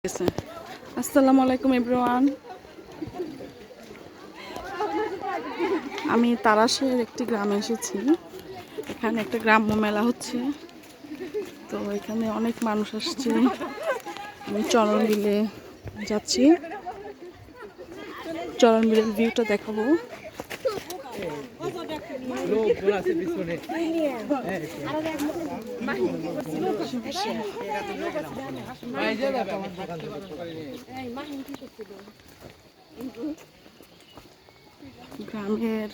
আসসালামু আলাইকুম এভরিওয়ান। আমি তারাশের একটি গ্রামে এসেছি। এখানে একটা গ্রাম্য মেলা হচ্ছে, তো এখানে অনেক মানুষ আসছে। আমি চলন বিলে যাচ্ছি, চলন বিলের ভিউটা দেখাবো। গ্রামের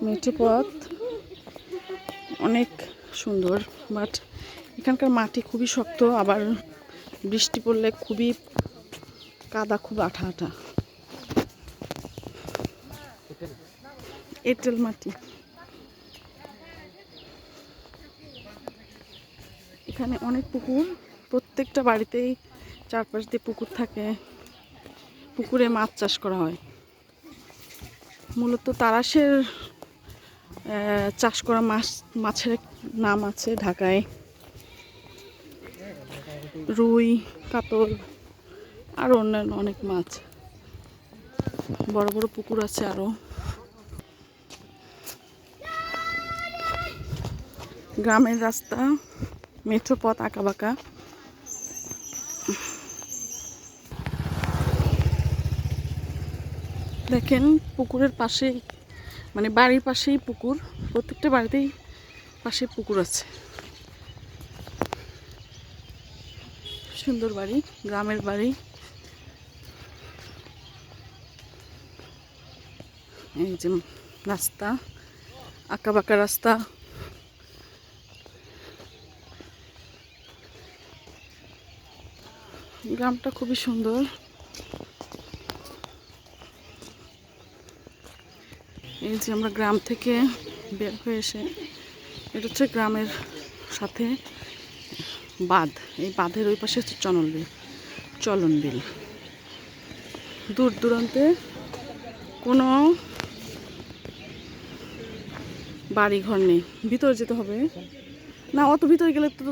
মেঠো পথ অনেক সুন্দর, বাট এখানকার মাটি খুবই শক্ত, আবার বৃষ্টি পড়লে খুবই কাদা, খুব আঠা আঠা, এঁটেল মাটি। এখানে অনেক পুকুর, প্রত্যেকটা বাড়িতেই চারপাশ দিয়ে পুকুর থাকে। পুকুরে মাছ চাষ করা হয়। মূলত তারাশের চাষ করা মাছের নাম আছে ঢাকায়, রুই, কাতল, আর অন্যান্য অনেক মাছ। বড় বড় পুকুর আছে আরো। গ্রামের রাস্তা, মেঠো পথ, আঁকাবাঁকা। দেখেন পুকুরের পাশেই, মানে বাড়ির পাশেই পুকুর, প্রত্যেকটা বাড়িতেই পাশে পুকুর আছে। সুন্দর বাড়ি, গ্রামের বাড়ি। এই যে রাস্তা, আঁকাবাঁকা রাস্তা। গ্রামটা খুবই সুন্দর। এই যে আমরা গ্রাম থেকে বের হয়ে এসে, এটা হচ্ছে গ্রামের সাথে বাঁধ। এই বাঁধের ওই পাশে হচ্ছে চলন বিল। দূর দূরান্তে কোনো বাড়ি ঘর নেই, ভিতরে যেতে হবে। না, অত ভিতরে গেলে তো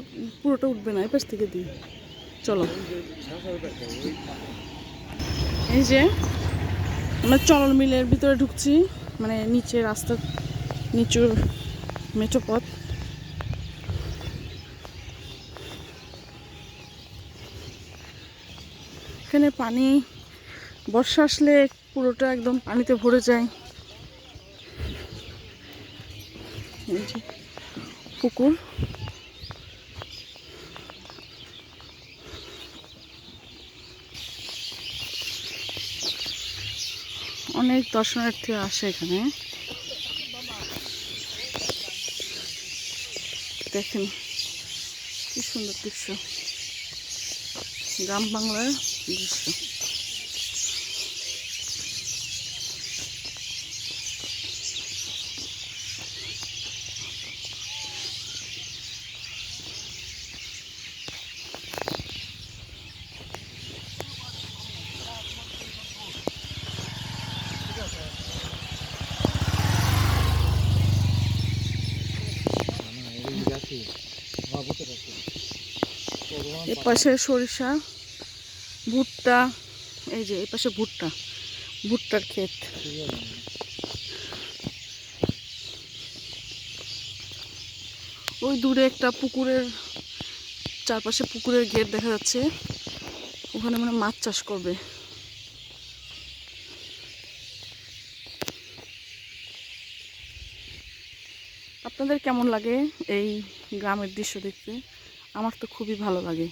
পুরোটা উঠবে না, এই পাশ থেকে দিই। চলো, এই যে আমরা চলন মিলের ভিতরে ঢুকছি, মানে নিচে রাস্তা, নিচুর মেঠো পথ। এখানে পানি বর্ষা আসলে পুরোটা একদম পানিতে ভরে যায়। এই যে পুকুর, অনেক দর্শনার্থী আসে এখানে। দেখেন কি সুন্দর দৃশ্য, গ্রাম বাংলার দৃশ্য। এ পাশে সরিষা, ভুট্টা। এই যে এই পাশে ভুট্টার ক্ষেত। ওই দূরে একটা পুকুরের চারপাশে পুকুরের গেট দেখা যাচ্ছে, ওখানে মানে মাছ চাষ করবে। আপনাদের কেমন লাগে এই গ্রামের দৃশ্য দেখতে? আমার তো খুবই ভালো লাগে।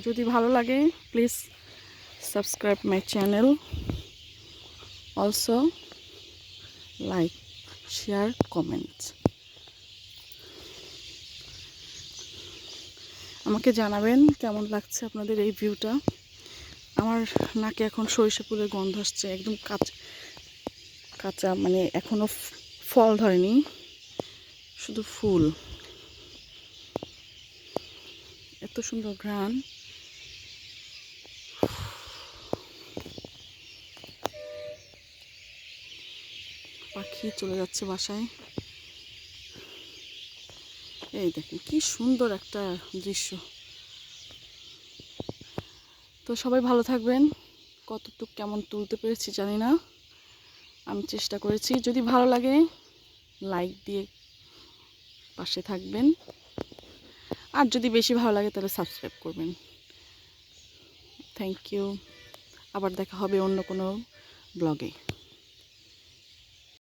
যদি ভালো লাগে, please subscribe my channel, also like, share, comments. আমাকে জানাবেন কেমন লাগছে আপনাদের এই ভিউটা। আমার নাকে এখন সরিষা ফুলের গন্ধ আসছে, একদম কাঁচা, মানে এখনো ফল ধরেনি, শুধু ফুল। এত সুন্দর ঘ্রাণ। পাখি চলে যাচ্ছে বাসায়। এই দেখেন কি সুন্দর একটা দৃশ্য। তো সবাই ভালো থাকবেন। কতটুকু কেমন তুলতে পেরেছি জানি না, আমি চেষ্টা করেছি। যদি ভালো লাগে লাইক দিয়ে পাশে থাকবেন, আর যদি বেশি ভালো লাগে তাহলে সাবস্ক্রাইব করবেন। Thank you. আবার দেখা হবে অন্য কোনো ব্লগে।